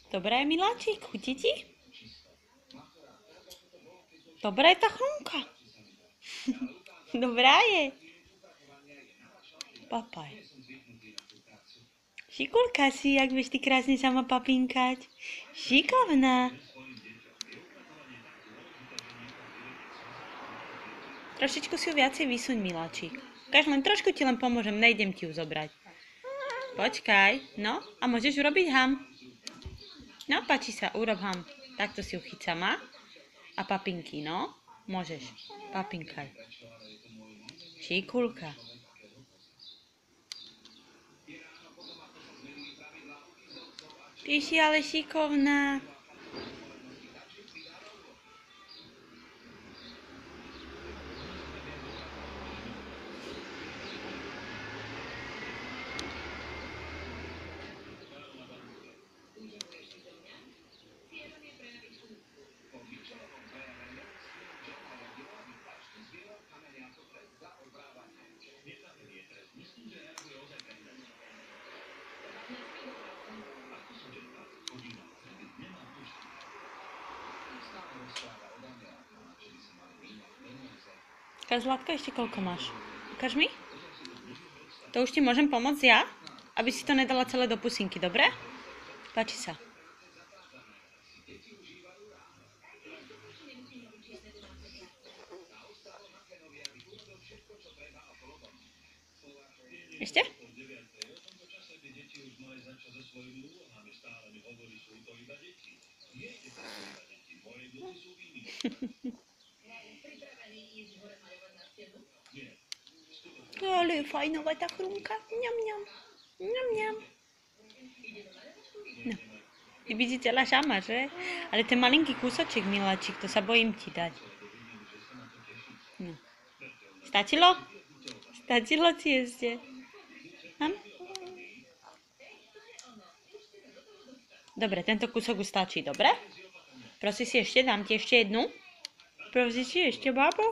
Dobré, miláčik, chutí ti? Dobrá je tá chrumka. Dobrá je. Papaj. Šikulka si, jak vieš ty krásne sama papinkať. Šikovná. Trošičku si ju viacej vysuň, miláčik. Ukáž, len trošku ti len pomôžem, nejdem ti ju zobrať. Počkaj, no a môžeš urobiť ham. No, páči sa, urob ham. Takto si ju chyť sama. A papinky, no. Môžeš. Papinkaj. Šikulka. Ty si ale šikovná. Zlatka, ešte koľko máš? Ukáž mi? To už ti môžem pomôcť ja? Aby si to nedala celé do pusinky, dobre? Páči sa. Ešte? Ale je fajnová tá chrumka. Ňam, ňam. Ňam, ňam. No. Ty by si celá sama, že? Ale ten malinký kúsoček, miláčik, to sa bojím ti dať. No. Stačilo? Stačilo ti ešte? Hm? Dobre, tento kúsok už stačí, dobre? Prosím si ešte, dám ti ešte jednu. Prosím si ešte, bábo?